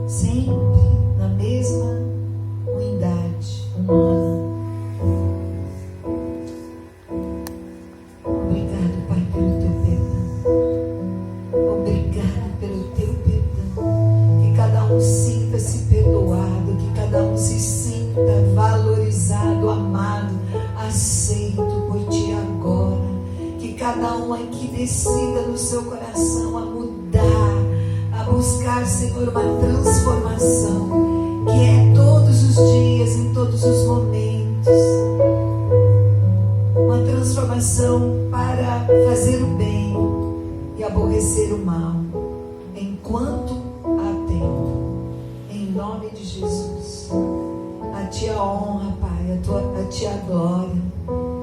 sempre na mesma unidade humana. Obrigado, Pai, pelo teu perdão. Obrigado pelo teu perdão. Que cada um sinta-se perdoado, que cada um se sinta valorizado, amado, aceito por ti agora. Que cada um aqui decida no seu coração a mudar, a buscar, Senhor, uma transformação, que é todos os dias, em todos os momentos, uma transformação para fazer o bem e aborrecer o mal, enquanto há tempo, em nome de Jesus. A ti a honra, Pai, a ti a glória,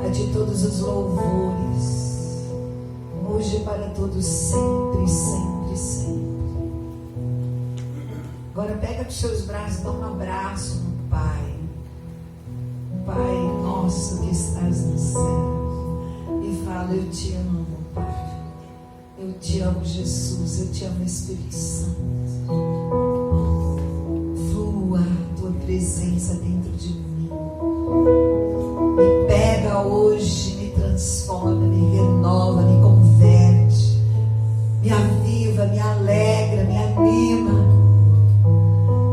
a ti todos os louvores, hoje e para todos, sempre, sempre, sempre. Agora pega os seus braços, dá um abraço no Pai. Pai nosso que estás no céu, e fala: eu te amo, Pai, eu te amo, Jesus, eu te amo, Espírito Santo. Flua a tua presença dentro de mim, me pega hoje, me transforma, me renova, me converte, me aviva, me alegra, me anima.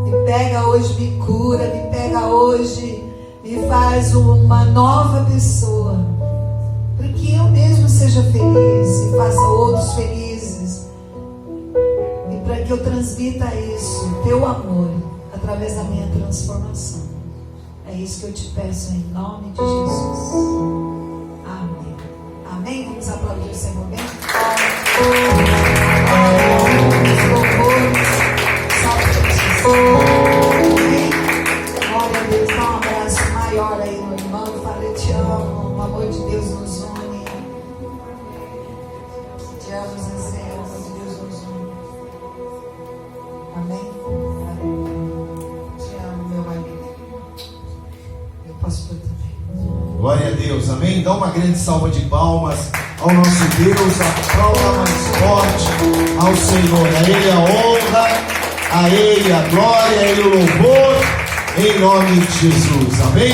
Me pega hoje, me cura, me pega hoje, me faz uma nova pessoa, para que eu mesmo seja feliz e faça outros felizes, e para que eu transmita isso, teu amor, através da minha transformação. É isso que eu te peço em nome de Jesus. Amém. Amém? Vamos aplaudir o Senhor bem? Amém? Glória a Deus. Dá um abraço maior aí no irmão e fala: eu te amo. O amor de Deus nos une. Te amo, Zezé. O amor de Deus nos une. Amém? Te amo, meu marido. Eu posso por também. Glória a Deus, amém? Dá uma grande salva de palmas ao nosso Deus, a palma mais forte ao Senhor. A Ele a honra, a Ele a glória, a Ele o louvor, em nome de Jesus, amém?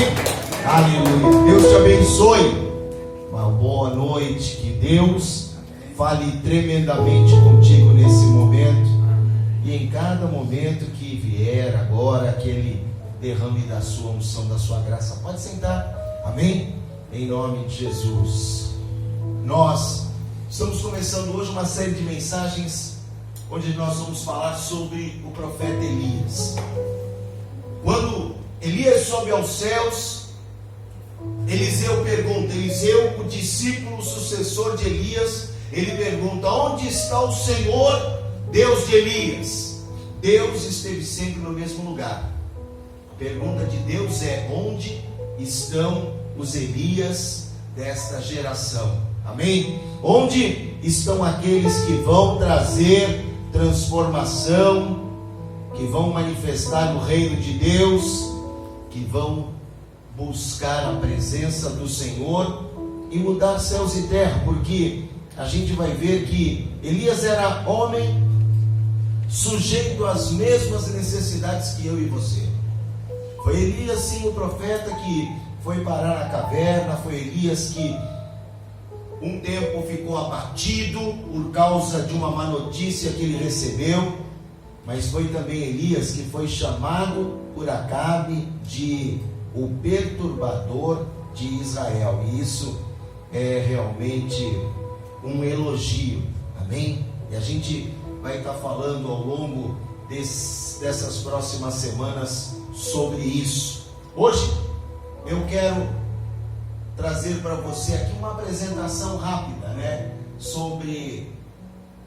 Aleluia. Deus te abençoe. Uma boa noite. Que Deus fale tremendamente contigo nesse momento e em cada momento que vier agora, que Ele derrame da sua unção, da sua graça. Pode sentar, amém? Em nome de Jesus. Nós estamos começando hoje uma série de mensagens onde nós vamos falar sobre o profeta Elias. Quando Elias sobe aos céus, Eliseu pergunta, Eliseu, o discípulo, o sucessor de Elias, ele pergunta: onde está o Senhor, Deus de Elias? Deus esteve sempre no mesmo lugar. A pergunta de Deus é: onde estão os Elias desta geração? Amém? Onde estão aqueles que vão trazer transformação, que vão manifestar o reino de Deus, que vão buscar a presença do Senhor e mudar céus e terra? Porque a gente vai ver que Elias era homem sujeito às mesmas necessidades que eu e você. Foi Elias, sim, o profeta que foi parar na caverna. Foi Elias que um tempo ficou abatido por causa de uma má notícia que ele recebeu. Mas foi também Elias que foi chamado por Acabe de o perturbador de Israel. E isso é realmente um elogio, amém? E a gente vai estar falando ao longo dessas próximas semanas sobre isso. Hoje eu quero trazer para você aqui uma apresentação rápida, sobre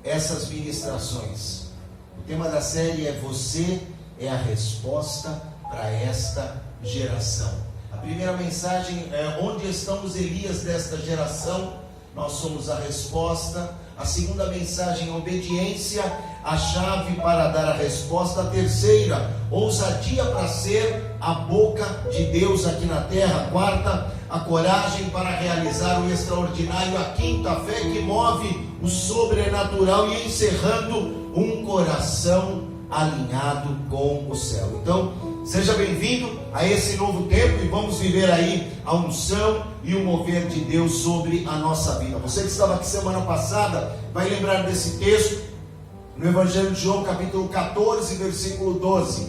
essas ministrações. O tema da série é: você é a resposta para esta geração. A primeira mensagem é: onde estão os Elias desta geração? Nós somos a resposta. A segunda mensagem: obediência, a chave para dar a resposta. A terceira: ousadia para ser a boca de Deus aqui na terra. A quarta: a coragem para realizar o extraordinário. A quinta, a fé que move o sobrenatural. E encerrando, um coração alinhado com o céu. Então, seja bem-vindo a esse novo tempo e vamos viver aí a unção e o mover de Deus sobre a nossa vida. Você que estava aqui semana passada vai lembrar desse texto no Evangelho de João, capítulo 14, versículo 12,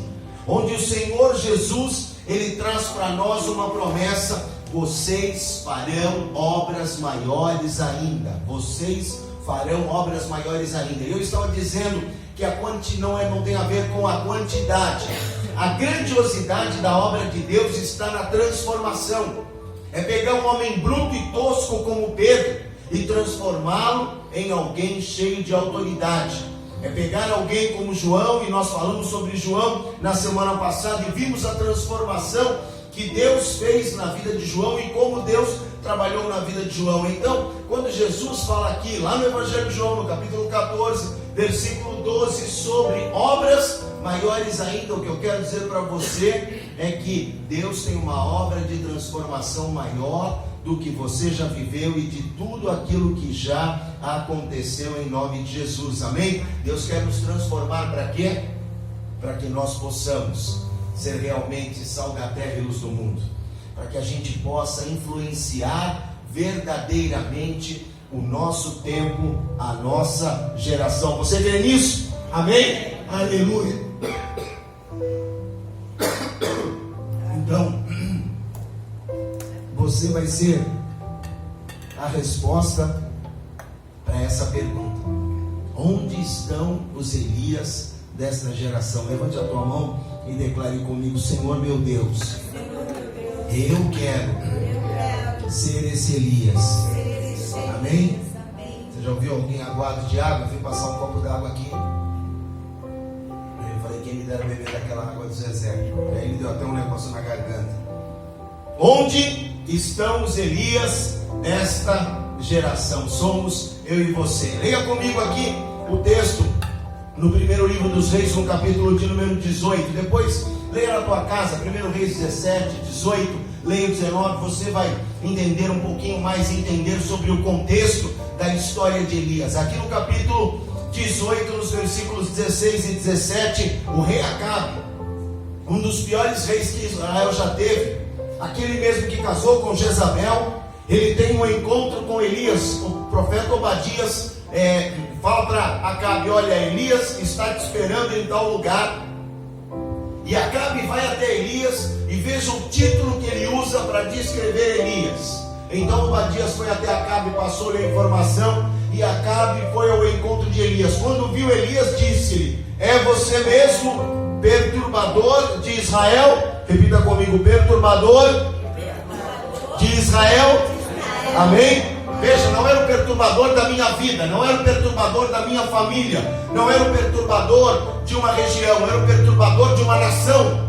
onde o Senhor Jesus, Ele traz para nós uma promessa: vocês farão obras maiores ainda. Vocês farão obras maiores ainda. Eu estava dizendo que a não tem a ver com a quantidade. A grandiosidade da obra de Deus está na transformação. É pegar um homem bruto e tosco como Pedro e transformá-lo em alguém cheio de autoridade. É pegar alguém como João, e nós falamos sobre João na semana passada e vimos a transformação que Deus fez na vida de João e como Deus trabalhou na vida de João. Então, quando Jesus fala aqui, lá no Evangelho de João, no capítulo 14, versículo 12, sobre obras maiores ainda, o que eu quero dizer para você é que Deus tem uma obra de transformação maior do que você já viveu e de tudo aquilo que já aconteceu, em nome de Jesus, amém? Deus quer nos transformar para quê? Para que nós possamos ser realmente sal da terra e luz do mundo, para que a gente possa influenciar verdadeiramente o nosso tempo, a nossa geração. Você crê nisso? Amém? Aleluia. Então, você vai ser a resposta para essa pergunta: onde estão os Elias desta geração? Levante a tua mão e declare comigo: Senhor meu Deus, eu quero ser esse Elias. Amém? Você já ouviu alguém aguado de água? Eu fui passar um copo d'água aqui. Eu falei: quem me dera beber daquela água do Zezé. Aí ele deu até um negócio na garganta. Onde estão os Elias desta geração? Somos eu e você. Leia comigo aqui o texto no primeiro livro dos Reis, no capítulo de número 18. Depois leia na tua casa, 1 Reis 17, 18, leia o 19. Você vai entender um pouquinho mais, entender sobre o contexto da história de Elias. Aqui no capítulo 18, nos versículos 16 e 17, o rei Acabe, um dos piores reis que Israel já teve, aquele mesmo que casou com Jezabel, ele tem um encontro com Elias. O profeta Obadias fala para Acabe: olha, Elias está te esperando em tal lugar. E Acabe vai até Elias e veja o título que ele usa para descrever Elias. Então Obadias foi até Acabe, passou-lhe a informação, e Acabe foi ao encontro de Elias. Quando viu Elias, disse-lhe: é você mesmo, perturbador de Israel? Repita comigo: perturbador de Israel. Amém? Veja, não era o perturbador da minha vida, não era o perturbador da minha família, não era o perturbador de uma região, era o perturbador de uma nação.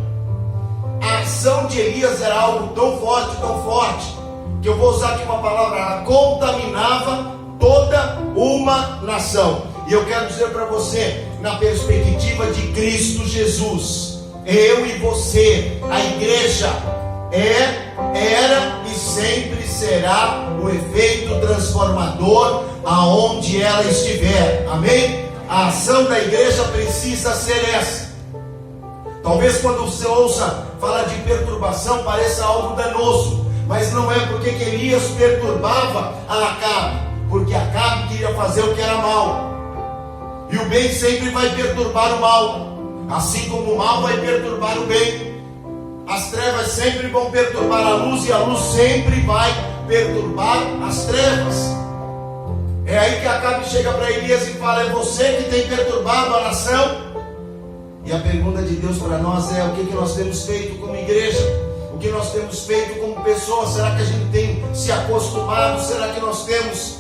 A ação de Elias era algo tão forte, que eu vou usar aqui uma palavra: ela contaminava toda uma nação. E eu quero dizer para você, na perspectiva de Cristo Jesus, eu e você, a igreja era e sempre será o efeito transformador aonde ela estiver. Amém? A ação da igreja precisa ser essa. Talvez quando você ouça falar de perturbação pareça algo danoso, mas não é. Porque que Elias perturbava a Acabe? Porque Acabe queria fazer o que era mal, e o bem sempre vai perturbar o mal, assim como o mal vai perturbar o bem. As trevas sempre vão perturbar a luz, e a luz sempre vai perturbar as trevas. É aí que Acabe chega para Elias e fala: é você que tem perturbado a nação. E a pergunta de Deus para nós é: o que nós temos feito como igreja? O que nós temos feito como pessoas? Será que a gente tem se acostumado? Será que nós temos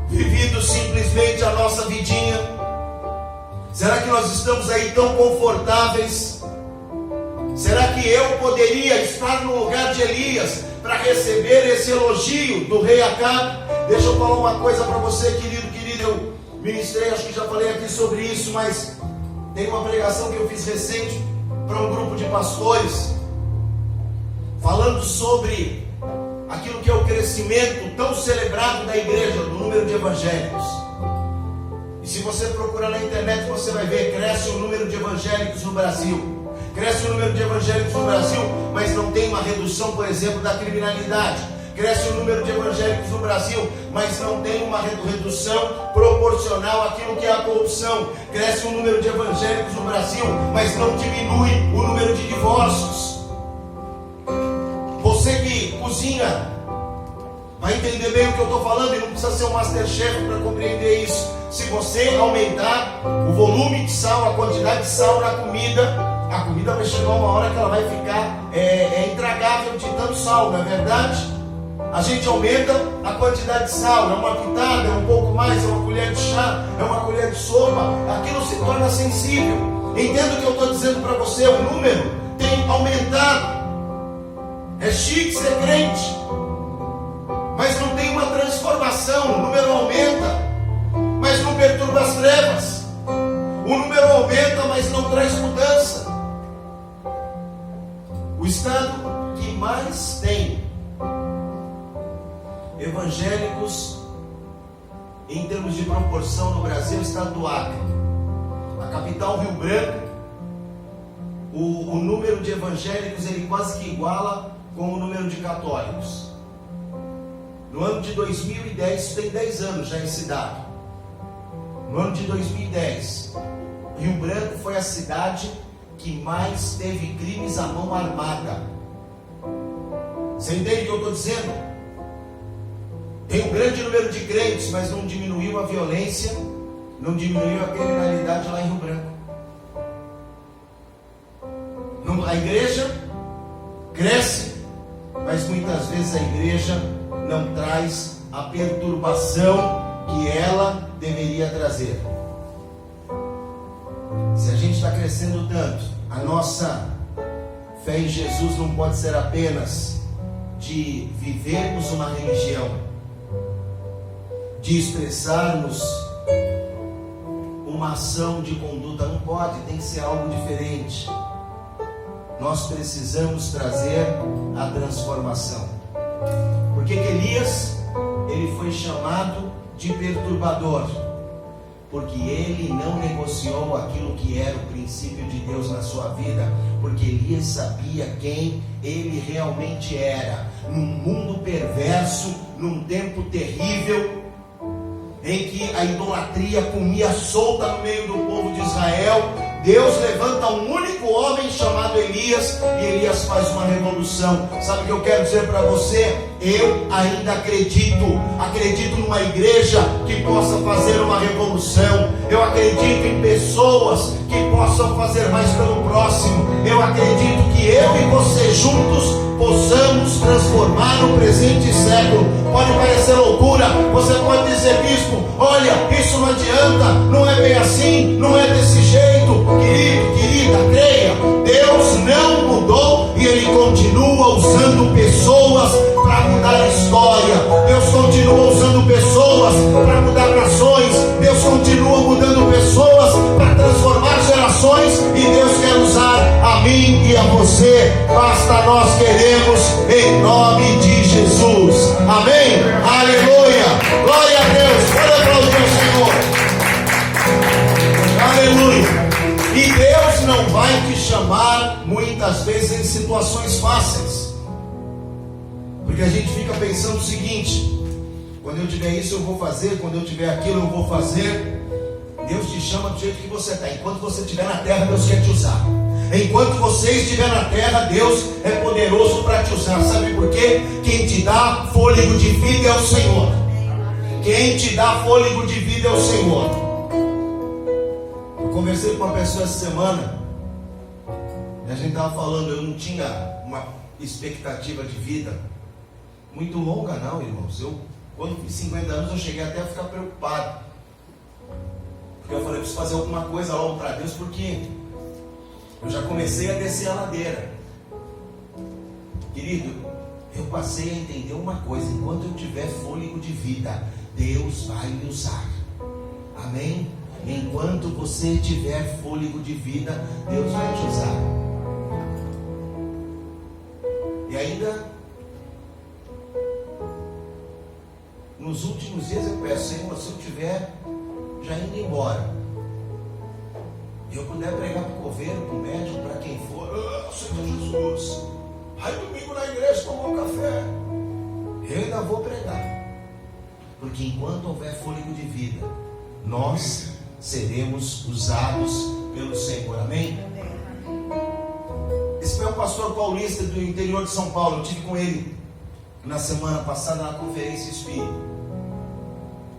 vivido simplesmente a nossa vidinha? Será que nós estamos aí tão confortáveis? Será que eu poderia estar no lugar de Elias para receber esse elogio do rei Acabe? Deixa eu falar uma coisa para você, querido. Eu ministrei, acho que já falei aqui sobre isso, mas tem uma pregação que eu fiz recente para um grupo de pastores, falando sobre aquilo que é o crescimento tão celebrado da igreja, do número de evangélicos. E se você procurar na internet, você vai ver, cresce o número de evangélicos no Brasil. Cresce o número de evangélicos no Brasil, mas não tem uma redução, por exemplo, da criminalidade. Cresce o número de evangélicos no Brasil, mas não tem uma redução proporcional àquilo que é a corrupção. Cresce o número de evangélicos no Brasil, mas não diminui o número de divórcios. Você que cozinha vai entender bem o que eu estou falando, e não precisa ser um Masterchef para compreender isso. Se você aumentar o volume de sal, a quantidade de sal na comida, a comida vai chegar uma hora que ela vai ficar intragável de tanto sal, não é verdade? A gente aumenta a quantidade de sal, é uma pitada, é um pouco mais, é uma colher de chá, é uma colher de sopa, aquilo se torna sensível. Entenda o que eu estou dizendo para você, o número tem aumentado. É chique ser crente, mas não tem uma transformação. O número aumenta, mas não perturba as trevas. O número aumenta, mas não traz mudança. O estado que mais tem evangélicos em termos de proporção no Brasil é o estado do Acre. A capital, Rio Branco, o número de evangélicos ele quase que iguala com o número de católicos. No ano de 2010, isso tem 10 anos já esse dado. No ano de 2010, Rio Branco foi a cidade que mais teve crimes à mão armada. Você entende o que eu estou dizendo? Tem um grande número de crentes, mas não diminuiu a violência, não diminuiu a criminalidade lá em Rio Branco. A igreja cresce, mas muitas vezes a igreja não traz a perturbação que ela deveria trazer. Se a gente está crescendo tanto, a nossa fé em Jesus não pode ser apenas de vivermos uma religião, de expressarmos uma ação de conduta, não pode, tem que ser algo diferente. Nós precisamos trazer a transformação. Por que Elias, ele foi chamado de perturbador? Porque ele não negociou aquilo que era o princípio de Deus na sua vida, porque Elias sabia quem ele realmente era. Num mundo perverso, num tempo terrível, em que a idolatria comia solta no meio do povo de Israel, Deus levanta um único homem chamado Elias, e Elias faz uma revolução. Sabe o que eu quero dizer para você? Eu ainda acredito numa igreja que possa fazer uma revolução. Eu acredito em pessoas que possam fazer mais pelo próximo. Eu acredito que eu e você juntos possamos transformar o presente século. Pode parecer loucura, você pode dizer, bispo, olha, isso não adianta, não é bem assim, não é desse jeito. Querido, querida, creia, Deus não mudou e Ele continua usando pessoas para mudar a história. Deus continua usando pessoas para mudar nações. Deus continua mudando pessoas para transformar gerações, e Deus quer usar a mim e a você. Basta nós queremos, em nome de Jesus. Amém? Aleluia! Glória a Deus! Pode aplaudir o Senhor. Aleluia! E Deus não vai te chamar muitas vezes em situações fáceis, porque a gente fica pensando o seguinte: quando eu tiver isso eu vou fazer, quando eu tiver aquilo eu vou fazer. Deus te chama do jeito que você está. Enquanto você estiver na terra, Deus quer te usar. Enquanto você estiver na terra, Deus é poderoso para te usar. Sabe por quê? Quem te dá fôlego de vida é o Senhor. Quem te dá fôlego de vida é o Senhor. Eu conversei com uma pessoa essa semana, e a gente estava falando, eu não tinha uma expectativa de vida muito longa não, irmãos. Quando fiz 50 anos, eu cheguei até a ficar preocupado, porque eu falei, eu preciso fazer alguma coisa logo para Deus, porque eu já comecei a descer a ladeira. Querido, eu passei a entender uma coisa: enquanto eu tiver fôlego de vida, Deus vai me usar. Amém? Enquanto você tiver fôlego de vida, Deus vai te usar. E ainda nos últimos dias eu peço, Senhor, se eu estiver já indo embora, e eu puder pregar para o coveiro, para o médico, para quem for, Senhor Jesus, aí domingo na igreja tomar um café, eu ainda vou pregar, porque enquanto houver fôlego de vida, nós seremos usados pelo Senhor, amém? Esse foi o pastor paulista do interior de São Paulo. Eu estive com ele na semana passada na conferência Espírita.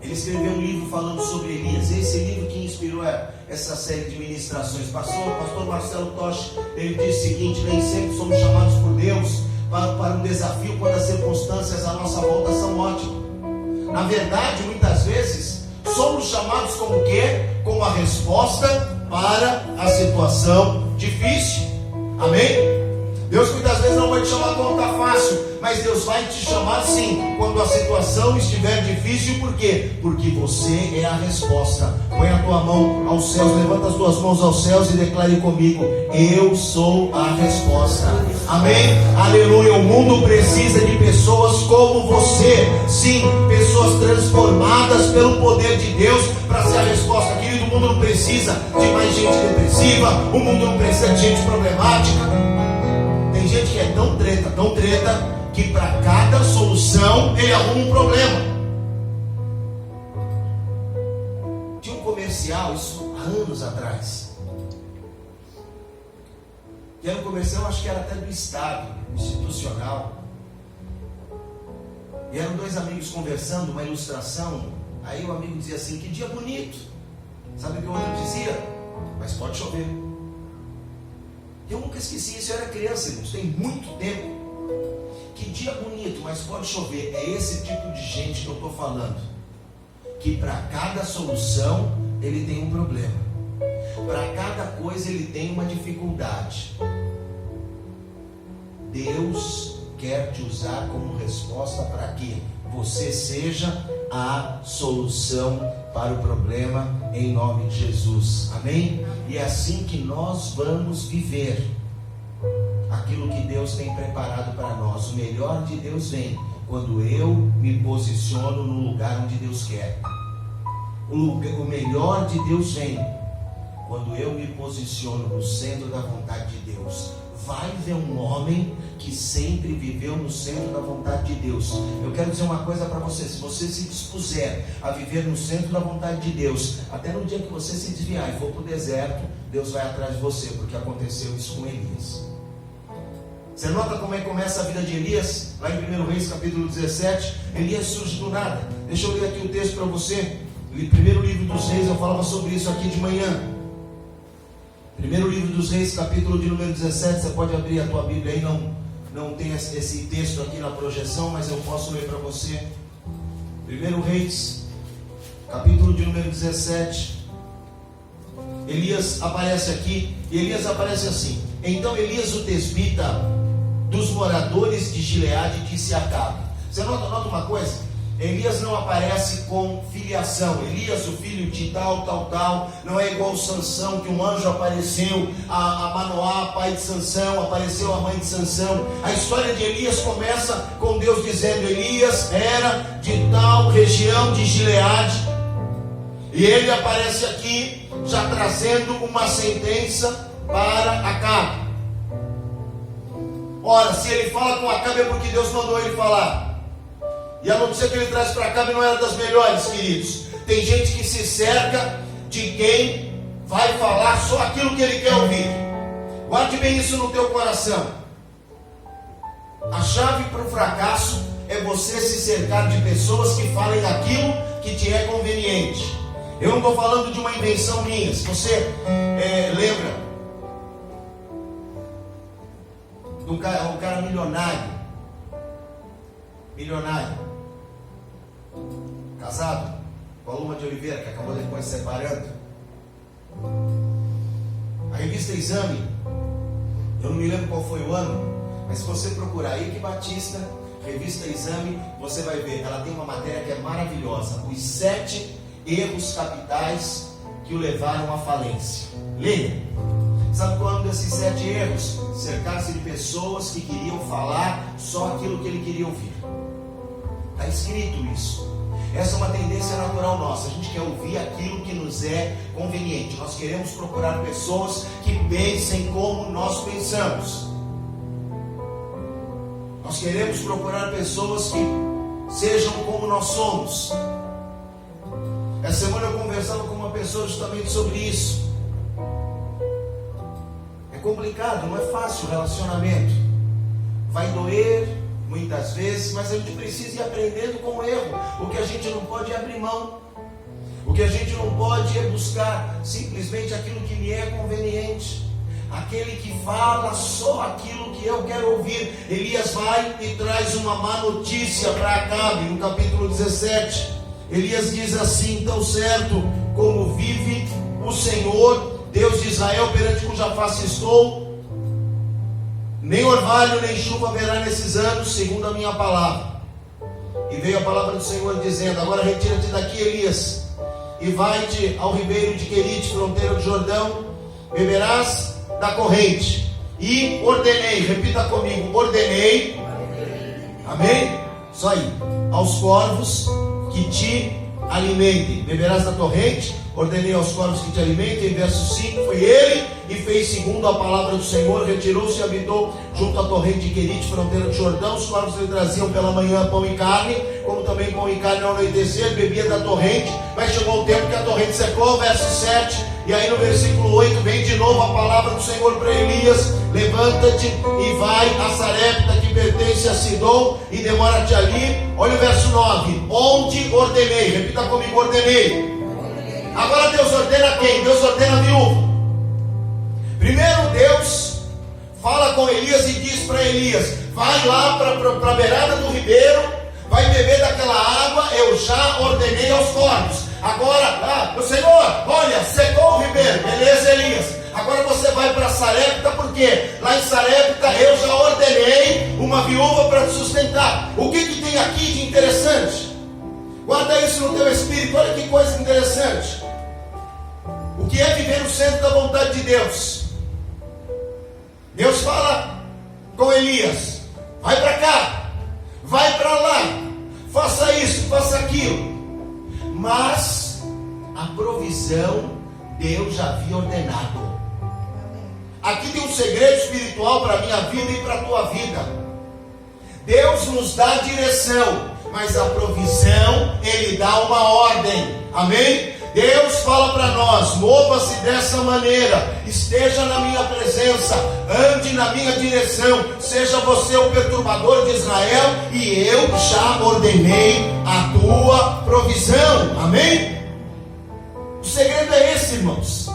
Ele escreveu um livro falando sobre Elias. Esse livro que inspirou essa série de ministrações. Pastor Marcelo Toche, ele disse o seguinte: nem sempre somos chamados por Deus para um desafio quando as circunstâncias à nossa volta são ótimas. Na verdade, muitas vezes somos chamados como o quê? Como a resposta para a situação difícil. Amém? Deus muitas vezes não vai te chamar quando está fácil, mas Deus vai te chamar sim quando a situação estiver difícil. Por quê? Porque você é a resposta. Põe a tua mão aos céus, levanta as tuas mãos aos céus e declare comigo: eu sou a resposta. Amém? Aleluia. O mundo precisa de pessoas como você. Sim, pessoas transformadas pelo poder de Deus para ser a resposta. Querido, o mundo não precisa de mais gente depressiva, o mundo não precisa de gente problemática. Tem gente que é tão treta, que para cada solução ele arruma um problema. Tinha um comercial, isso há anos atrás, que era um comercial, acho que era até do Estado, institucional. E eram dois amigos conversando, uma ilustração. Aí o amigo dizia assim: que dia bonito. Sabe o que o outro dizia? Mas pode chover. Eu nunca esqueci isso, eu era criança, irmãos, tem muito tempo. Que dia bonito, mas pode chover. É esse tipo de gente que eu estou falando, que para cada solução ele tem um problema, para cada coisa ele tem uma dificuldade. Deus quer te usar como resposta para que você seja a solução para o problema, em nome de Jesus, amém? E é assim que nós vamos viver aquilo que Deus tem preparado para nós. O melhor de Deus vem quando eu me posiciono no lugar onde Deus quer. O melhor de Deus vem quando eu me posiciono no centro da vontade de Deus. Vai ver um homem que sempre viveu no centro da vontade de Deus. Eu quero dizer uma coisa para você: se você se dispuser a viver no centro da vontade de Deus, até no dia que você se desviar e for para o deserto, Deus vai atrás de você, porque aconteceu isso com Elias. Você nota como é que começa a vida de Elias? Lá em 1 Reis capítulo 17, Elias surge do nada. Deixa eu ler aqui o texto para você. No primeiro livro dos Reis, eu falava sobre isso aqui de manhã. Primeiro livro dos Reis, capítulo de número 17. Você pode abrir a tua Bíblia aí, não tem esse texto aqui na projeção, mas eu posso ler para você. Primeiro Reis, capítulo de número 17. Elias aparece aqui, e Elias aparece assim: então Elias, o tesbita dos moradores de Gileade, disse a Acabe. Você nota uma coisa? Elias não aparece com filiação. Elias, o filho de tal, não é igual Sansão, que um anjo apareceu a Manoá, pai de Sansão, apareceu a mãe de Sansão. A história de Elias começa com Deus dizendo: Elias era de tal região de Gileade, e ele aparece aqui já trazendo uma sentença para Acabe. Ora, se ele fala com Acabe é porque Deus mandou ele falar. E a notícia que ele traz para cá não era das melhores, queridos. Tem gente que se cerca de quem vai falar só aquilo que ele quer ouvir. Guarde bem isso no teu coração. A chave para o fracasso é você se cercar de pessoas que falem aquilo que te é conveniente. Eu não estou falando de uma invenção minha. Se você lembra de um cara milionário, casado com a Luma de Oliveira, que acabou depois se separando. A revista Exame, eu não me lembro qual foi o ano, mas se você procurar Ike Batista, revista Exame, você vai ver, ela tem uma matéria que é maravilhosa: os 7 erros capitais que o levaram à falência. Leia. Sabe qual é um desses 7 erros? Cercar-se de pessoas que queriam falar só aquilo que ele queria ouvir. Está escrito isso. Essa é uma tendência natural nossa. A gente quer ouvir aquilo que nos é conveniente. Nós queremos procurar pessoas que pensem como nós pensamos. Nós queremos procurar pessoas que sejam como nós somos. Essa semana eu conversava com uma pessoa justamente sobre isso. É complicado, não é fácil o relacionamento. Vai doer muitas vezes, mas a gente precisa ir aprendendo com o erro. O que a gente não pode é abrir mão. O que a gente não pode é buscar simplesmente aquilo que me é conveniente. Aquele que fala só aquilo que eu quero ouvir. Elias vai e traz uma má notícia para Acabe, no capítulo 17. Elias diz assim: tão certo como vive o Senhor, Deus de Israel, perante cuja face estou, nem orvalho nem chuva haverá nesses anos, segundo a minha palavra. E veio a palavra do Senhor dizendo: agora retira-te daqui, Elias, e vai-te ao ribeiro de Querite, fronteira do Jordão, beberás da corrente. E ordenei, repita comigo, ordenei, amém? Isso aí, aos corvos que te alimentem, beberás da torrente. Ordenei aos corvos que te alimentem. Em verso 5, foi ele e fez segundo a palavra do Senhor, retirou-se e habitou junto à torrente de Querite, fronteira do Jordão. Os corvos lhe traziam pela manhã pão e carne, como também pão e carne ao anoitecer, bebia da torrente, mas chegou o tempo que a torrente secou. Verso 7, e aí no versículo 8 vem de novo a palavra do Senhor para Elias: levanta-te e vai a Sarepta, que pertence a Sidom, e demora-te ali. Olha o verso 9, onde ordenei, repita comigo, ordenei. Agora Deus ordena quem? Deus ordena a viúva. Primeiro Deus fala com Elias e diz para Elias: vai lá para a beirada do ribeiro, vai beber daquela água, eu já ordenei aos corvos. Agora, o Senhor, olha, secou o ribeiro, beleza, Elias? Agora você vai para Sarepta, porque lá em Sarepta eu já ordenei uma viúva para te sustentar. O que tem aqui de interessante? Guarda isso no teu espírito, olha que coisa interessante. O que é viver no centro da vontade de Deus? Deus fala com Elias: vai para cá, vai para lá, faça isso, faça aquilo. Mas a provisão Deus já havia ordenado. Aqui tem um segredo espiritual para a minha vida e para a tua vida. Deus nos dá direção, mas a provisão Ele dá uma ordem. Amém? Deus fala para nós: mova-se dessa maneira, esteja na minha presença, ande na minha direção, seja você o perturbador de Israel, e eu já ordenei a tua provisão. Amém? O segredo é esse, irmãos.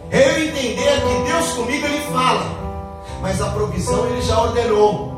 É eu entender que Deus comigo Ele fala, mas a provisão Ele já ordenou.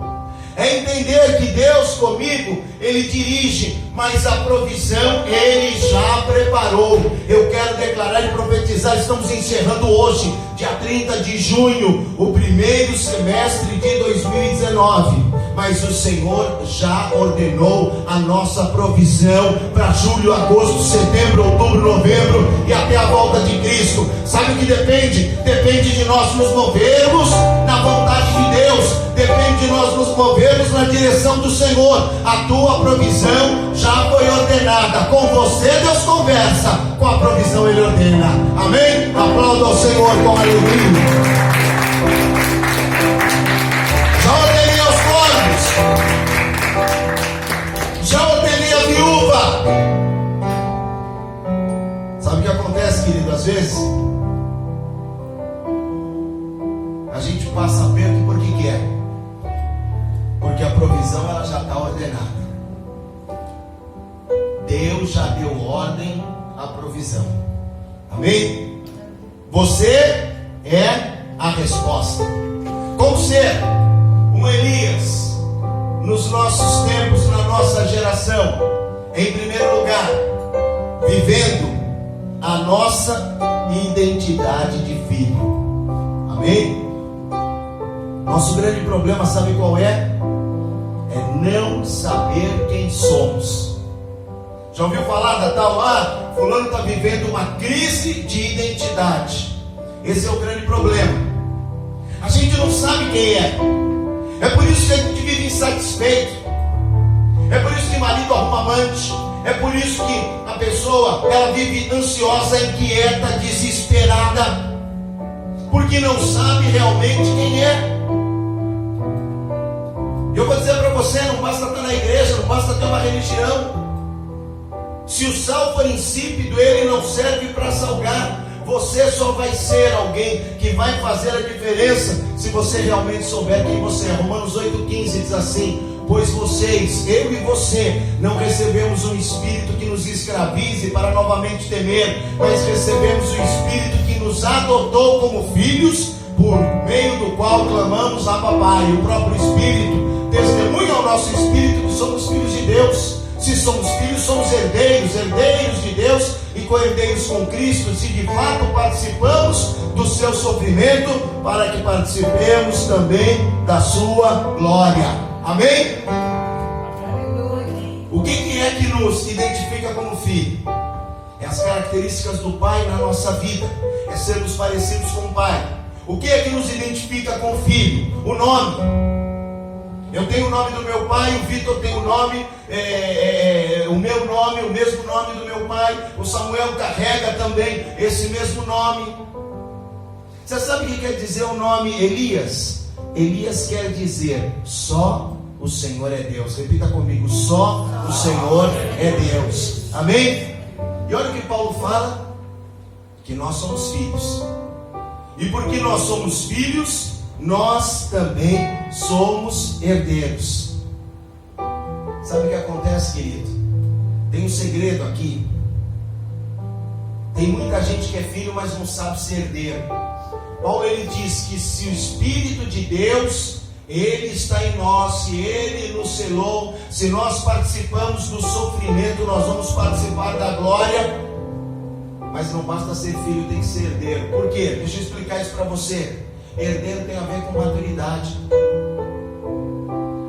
É entender que Deus comigo Ele dirige, mas a provisão Ele já preparou. Eu quero declarar e profetizar: estamos encerrando hoje, dia 30 de junho, o primeiro semestre de 2019. Mas o Senhor já ordenou a nossa provisão para julho, agosto, setembro, outubro, novembro e até a volta de Cristo. Sabe o que depende? Depende de nós nos movermos na vontade de Deus. Depende de nós nos movermos na direção do Senhor. A tua provisão já foi ordenada. Com você Deus conversa, com a provisão Ele ordena. Amém? Aplauda ao Senhor com alegria. Já ordenei aos corvos, já ordenei a viúva. Sabe o que acontece, querido? Às vezes a gente passa aperto por que quer, porque a provisão ela já está ordenada. Deus já deu ordem à provisão. Amém? Você é a resposta. Como ser um Elias nos nossos tempos, na nossa geração? Em primeiro lugar, vivendo a nossa identidade de filho. Amém? Nosso grande problema, sabe qual é? É não saber quem somos. Já ouviu falar da tal, fulano está vivendo uma crise de identidade. Esse é o grande problema. A gente não sabe quem é. É por isso que a gente vive insatisfeito. É por isso que marido arruma amante. É por isso que a pessoa, ela vive ansiosa, inquieta, desesperada, porque não sabe realmente quem é. Eu vou dizer para você, não basta estar na igreja, não basta ter uma religião. Se o sal for insípido, ele não serve para salgar. Você só vai ser alguém que vai fazer a diferença se você realmente souber quem você é. Romanos 8,15 diz assim: pois vocês, eu e você, não recebemos um espírito que nos escravize para novamente temer, mas recebemos o espírito que nos adotou como filhos, por meio do qual clamamos a papai. O próprio Espírito testemunha ao nosso espírito que somos filhos de Deus. Se somos filhos, somos herdeiros, herdeiros de Deus e co-herdeiros com Cristo, se de fato participamos do seu sofrimento, para que participemos também da sua glória. Amém? O que é que nos identifica como filho? É as características do Pai na nossa vida, é sermos parecidos com o Pai. O que é que nos identifica com o filho? O nome. Eu tenho o nome do meu pai, o Vitor tem o nome, o meu nome, o mesmo nome do meu pai. O Samuel carrega também esse mesmo nome. Você sabe o que quer dizer o nome Elias? Elias quer dizer só o Senhor é Deus. Repita comigo: só o Senhor é Deus. Amém? E olha o que Paulo fala: que nós somos filhos. E porque nós somos filhos, nós também somos herdeiros. Sabe o que acontece, querido? Tem um segredo aqui. Tem muita gente que é filho, mas não sabe ser herdeiro. Paulo, ele diz que se o Espírito de Deus, ele está em nós, se ele nos selou, se nós participamos do sofrimento, nós vamos participar da glória. Mas não basta ser filho, tem que ser herdeiro. Por quê? Deixa eu explicar isso para você. Herdeiro tem a ver com maturidade.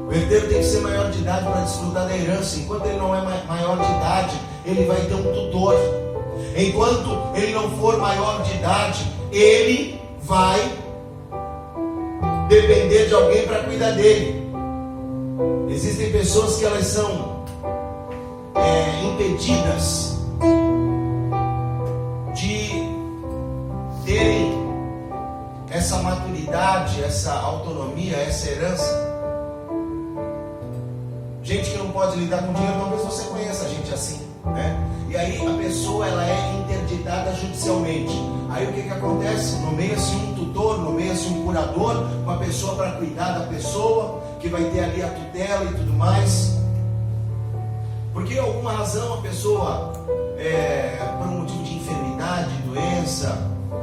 O herdeiro tem que ser maior de idade para desfrutar da herança. Enquanto ele não é maior de idade, ele vai ter um tutor. Enquanto ele não for maior de idade, ele vai depender de alguém para cuidar dele. Existem pessoas que elas são impedidas de terem essa maturidade, essa autonomia, essa herança. Gente que não pode lidar com dinheiro, talvez você conheça gente assim, né? E aí a pessoa, ela é interditada judicialmente. Aí o que acontece? Nomeia-se um tutor, nomeia-se um curador, uma pessoa para cuidar da pessoa, que vai ter ali a tutela e tudo mais. Porque alguma razão a pessoa, por um motivo de enfermidade, doença,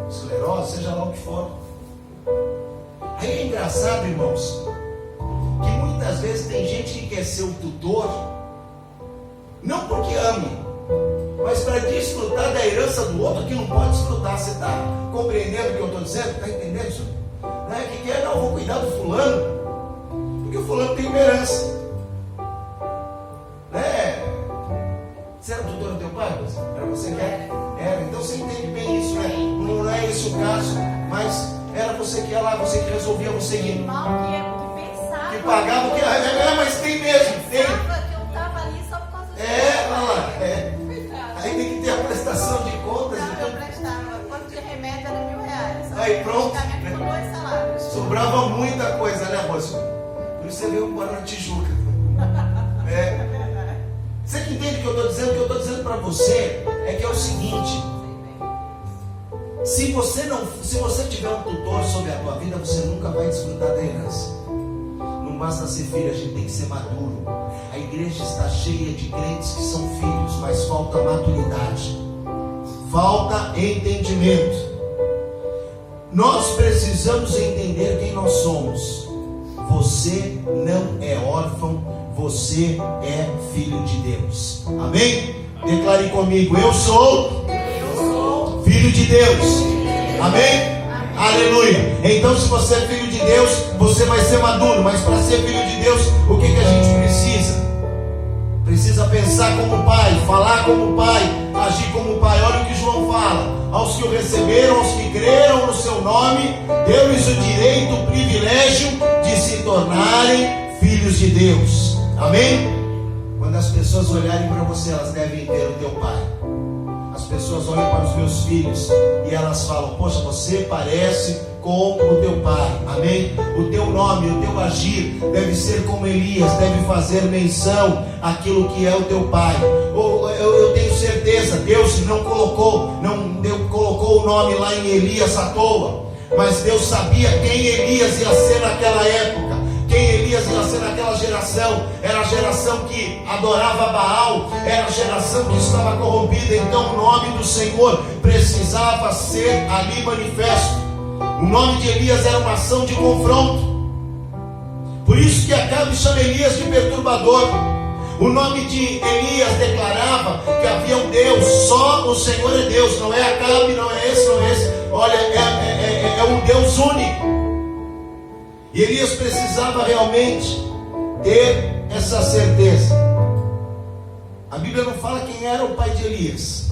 esclerose, seja lá o que for. Aí é engraçado, irmãos, que muitas vezes tem gente que quer ser o tutor, não porque ame, mas para desfrutar da herança do outro que não pode desfrutar. Você está compreendendo o que eu estou dizendo? Está entendendo isso? Né? Que quer, não, eu vou cuidar do fulano, porque o fulano tem uma herança. Né? Você era tutor do teu pai? Era você que era? Era. Então você entende bem isso, né? Não é esse o caso, mas era você que ia lá, você que resolvia, você que pensava, que pagava, que mas tem mesmo, tem. Eu estava ali só por causa disso. Aí tem que ter a prestação de contas. Não, eu prestava. Quanto de remédio era R$1.000. Aí pronto. Com 2 salários. Sobrava muita coisa, né, moço? Por isso você veio embora na Tijuca. Você que entende o que eu estou dizendo? O que eu estou dizendo para você é que é o seguinte: se você tiver um tutor sobre a tua vida, você nunca vai desfrutar da herança. Não basta ser filho, a gente tem que ser maduro. A igreja está cheia de crentes que são filhos, mas falta maturidade, falta entendimento. Nós precisamos entender quem nós somos. Você não é órfão, você é filho de Deus. Amém? Declare comigo: eu sou filho de Deus. Amém? Aleluia. Então, se você é filho de Deus, você vai ser maduro. Mas para ser filho de Deus, o que a gente precisa? Precisa pensar como pai, falar como pai, agir como pai. Olha o que João fala: aos que o receberam, aos que creram no seu nome, deu-lhes o direito, o privilégio de se tornarem filhos de Deus. Amém? Quando as pessoas olharem para você, elas devem ver o teu pai. As pessoas olham para os meus filhos e elas falam: poxa, você parece com o teu pai. Amém? O teu nome, o teu agir deve ser como Elias, deve fazer menção àquilo que é o teu pai. Eu tenho certeza, Deus não colocou o nome lá em Elias à toa, mas Deus sabia quem Elias ia ser naquela época. Quem Elias ia ser naquela geração? Era a geração que adorava Baal, era a geração que estava corrompida. Então o nome do Senhor precisava ser ali manifesto. O nome de Elias era uma ação de confronto. Por isso que Acabe chama Elias de perturbador. O nome de Elias declarava que havia um Deus, só o Senhor é Deus. Não é Acabe, não é esse, não é esse. Olha, é um Deus único. E Elias precisava realmente ter essa certeza. A Bíblia não fala quem era o pai de Elias.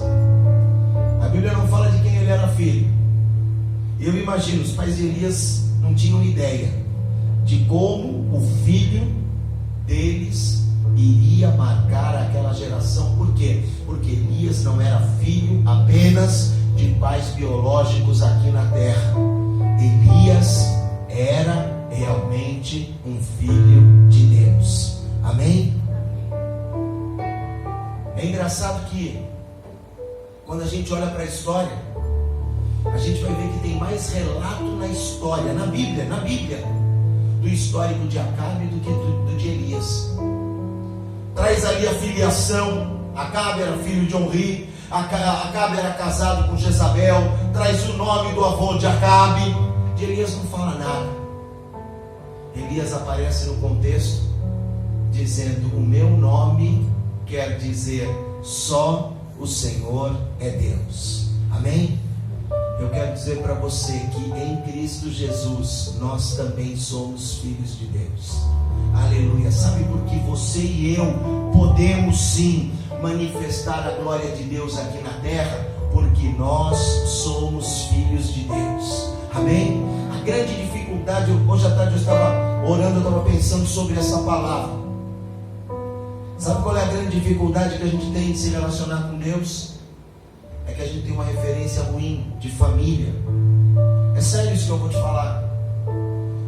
A Bíblia não fala de quem ele era filho. E eu imagino, os pais de Elias não tinham ideia de como o filho deles iria marcar aquela geração. Por quê? Porque Elias não era filho apenas de pais biológicos aqui na terra. Elias era realmente um filho de Deus. Amém? É engraçado que quando a gente olha para a história, a gente vai ver que tem mais relato na história, na Bíblia, do histórico de Acabe do que do de Elias. Traz ali a filiação. Acabe era filho de Onri, Acabe era casado com Jezabel. Traz o nome do avô de Acabe. De Elias não fala nada. Elias aparece no contexto dizendo: o meu nome quer dizer só o Senhor é Deus. Amém? Eu quero dizer para você que em Cristo Jesus nós também somos filhos de Deus. Aleluia. Sabe por que você e eu podemos sim manifestar a glória de Deus aqui na terra? Porque nós somos filhos de Deus. Amém? A grande dificuldade, hoje à tarde eu estava orando, eu estava pensando sobre essa palavra. Sabe qual é a grande dificuldade que a gente tem de se relacionar com Deus? É que a gente tem uma referência ruim de família. É sério isso que eu vou te falar.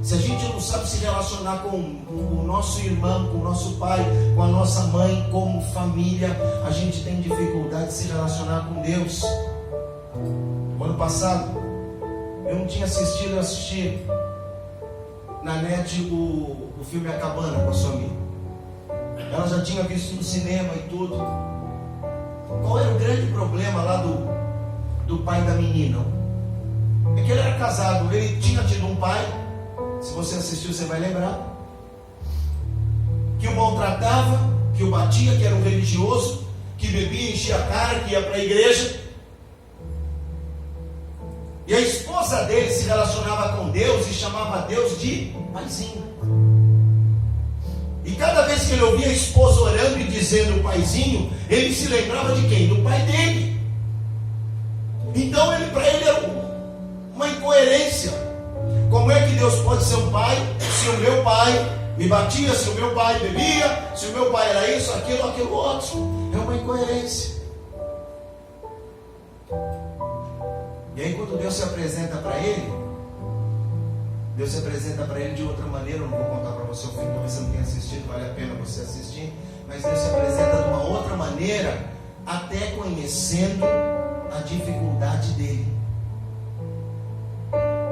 Se a gente não sabe se relacionar com o nosso irmão, com o nosso pai, com a nossa mãe, como família, a gente tem dificuldade de se relacionar com Deus. O ano passado eu não tinha assistido, eu assisti na net o filme A Cabana com a sua amiga. Ela já tinha visto no cinema e tudo. Qual era o grande problema lá do pai da menina? É que ele era casado, ele tinha tido um pai, se você assistiu você vai lembrar, que o maltratava, que o batia, que era um religioso, que bebia, enchia a cara, que ia para a igreja. E a esposa dele se relacionava com Deus e chamava Deus de paizinho. E cada vez que ele ouvia a esposa orando e dizendo paizinho, ele se lembrava de quem? Do pai dele. Então para ele era uma incoerência. Como é que Deus pode ser um pai se o meu pai me batia, se o meu pai bebia, se o meu pai era isso, aquilo outro? É uma incoerência. E aí quando Deus se apresenta para ele, Deus se apresenta para ele de outra maneira. Eu não vou contar para você o filme, talvez você não tenha assistido, vale a pena você assistir. Mas Deus se apresenta de uma outra maneira, até conhecendo a dificuldade dele.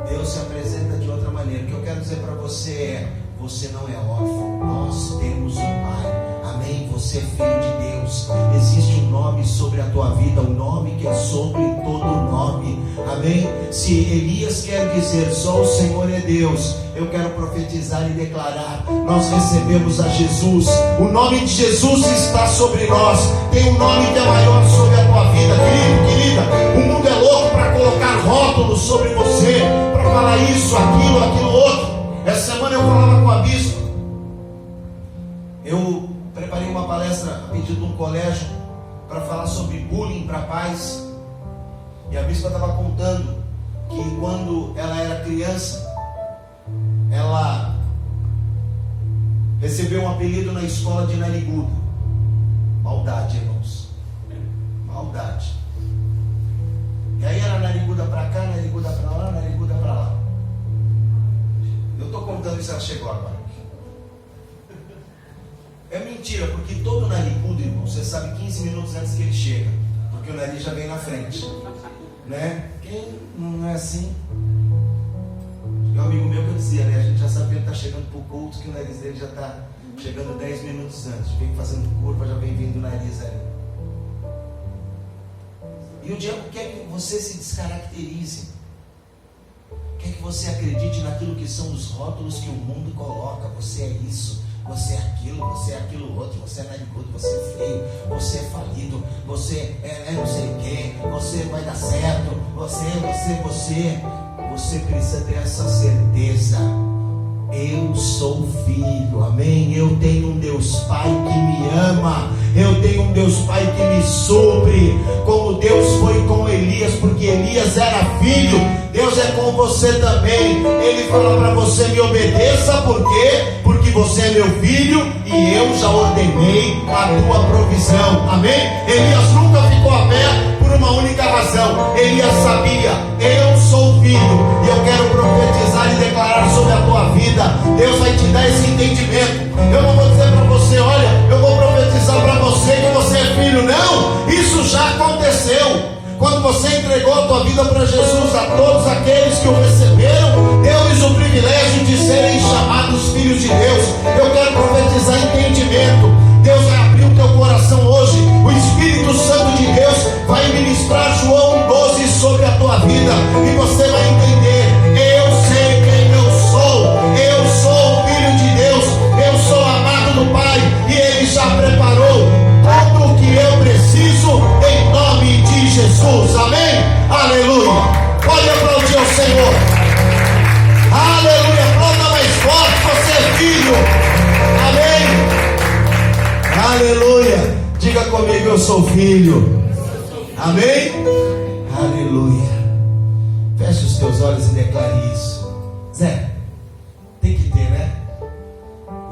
Deus se apresenta de outra maneira. O que eu quero dizer para você é: você não é órfão, nós temos um pai. Amém? Você é filho de Deus. Existe um nome sobre a tua vida, um nome que é sobre todo nome. Amém? Se Elias quer dizer só o Senhor é Deus, eu quero profetizar e declarar: nós recebemos a Jesus. O nome de Jesus está sobre nós. Tem um nome que é maior sobre a tua vida. Querido, querida, o mundo é louco para colocar rótulos sobre você, para falar isso, aquilo outro. Essa semana eu falava com a bispa. Eu preparei uma palestra a pedido de um colégio para falar sobre bullying para pais. E a bispa estava contando que quando ela era criança, ela recebeu um apelido na escola de nariguda. Maldade, irmãos. Maldade. E aí era nariguda pra cá, nariguda pra lá, nariguda pra lá. Eu estou contando isso, ela chegou agora. É mentira, porque todo narigudo, irmão, você sabe 15 minutos antes que ele chega, porque o nariz já vem na frente, né? Quem não é assim? Tem um amigo meu que eu dizia, né? A gente já sabe que ele está chegando pro culto, que o nariz dele já está chegando 10 minutos antes. Vem fazendo curva, já vem vindo o nariz ali. E o diabo quer que você se descaracterize, quer que você acredite naquilo que são os rótulos que o mundo coloca. Você é isso, você é aquilo outro, você é narigudo, você é feio, você é falido, você é não sei o que, você vai dar certo, você precisa ter essa certeza. Eu sou filho, amém? Eu tenho um Deus Pai que me ama, eu tenho um Deus Pai que me supre, como Deus foi com Elias, porque Elias era filho. Deus é com você também. Ele fala para você: me obedeça, por quê? Porque você é meu filho e eu já ordenei a tua provisão, amém? Elias nunca ficou a pé por uma única razão. Elias sabia: eu sou filho, e eu quero profetizar e declarar sobre a tua vida. Deus vai te dar esse entendimento. Eu não vou dizer para você: olha, eu vou profetizar para você que você é filho. Não, isso já aconteceu. Quando você entregou a tua vida para Jesus, a todos aqueles que o receberam, deu-lhes o privilégio de serem chamados filhos de Deus. Eu quero profetizar entendimento. Deus vai abrir o teu coração hoje. O Espírito Santo de Deus vai ministrar João 12 sobre a tua vida, e você vai entender: eu sei quem eu sou filho de Deus, eu sou amado do Pai, e Ele já preparou tudo o que eu preciso em nome de Jesus, amém? Aleluia. Pode aplaudir ao Senhor. Aleluia. Aplauda mais forte, você é filho, amém? Aleluia. Diga comigo: eu sou filho, amém? Aleluia. Feche os teus olhos e declare isso. Zé, tem que ter, né?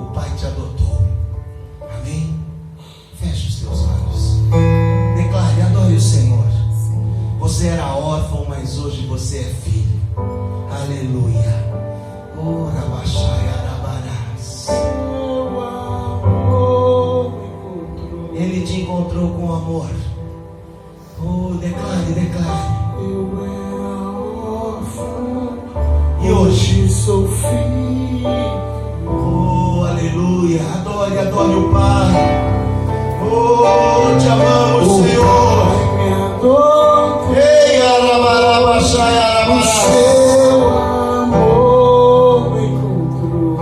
O Pai te adotou, amém? Feche os teus olhos, declare, adore o Senhor. Você era órfão, mas hoje você é filho, aleluia. Ora, baixai, arabarás. Ele te encontrou com amor. Oh, declare. Eu era órfão, E hoje sou filho. oh, aleluia. Adore o Pai. Oh, te amamos, Senhor. Me adora, Ei, arabarabachai, o arabarás. seu amor me encontrou.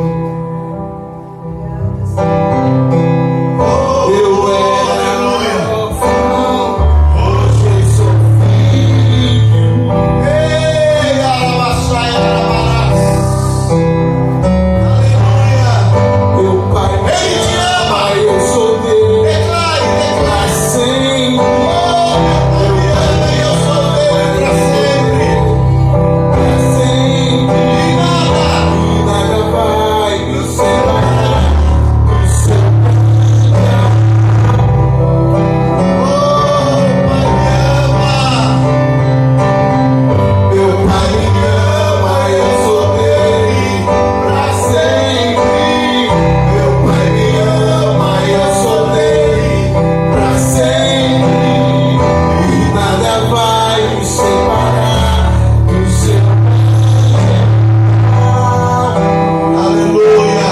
Oh, Eu era aleluia. órfão, hoje sou filho. Ei, arabachai, arabarás. Aleluia. Meu Pai me Ele te ama. ama, eu sou dele. Declare. Sempre, Oh, meu Pai me ama e eu sou dele para sempre. pra sempre. E nada. E nada vai me separar do seu amor. Oh, Pai me ama. Meu Pai me ama, eu sou dele pra sempre. Meu Pai me ama, eu sou dele pra sempre. E nada vai me separar do seu amor. Aleluia.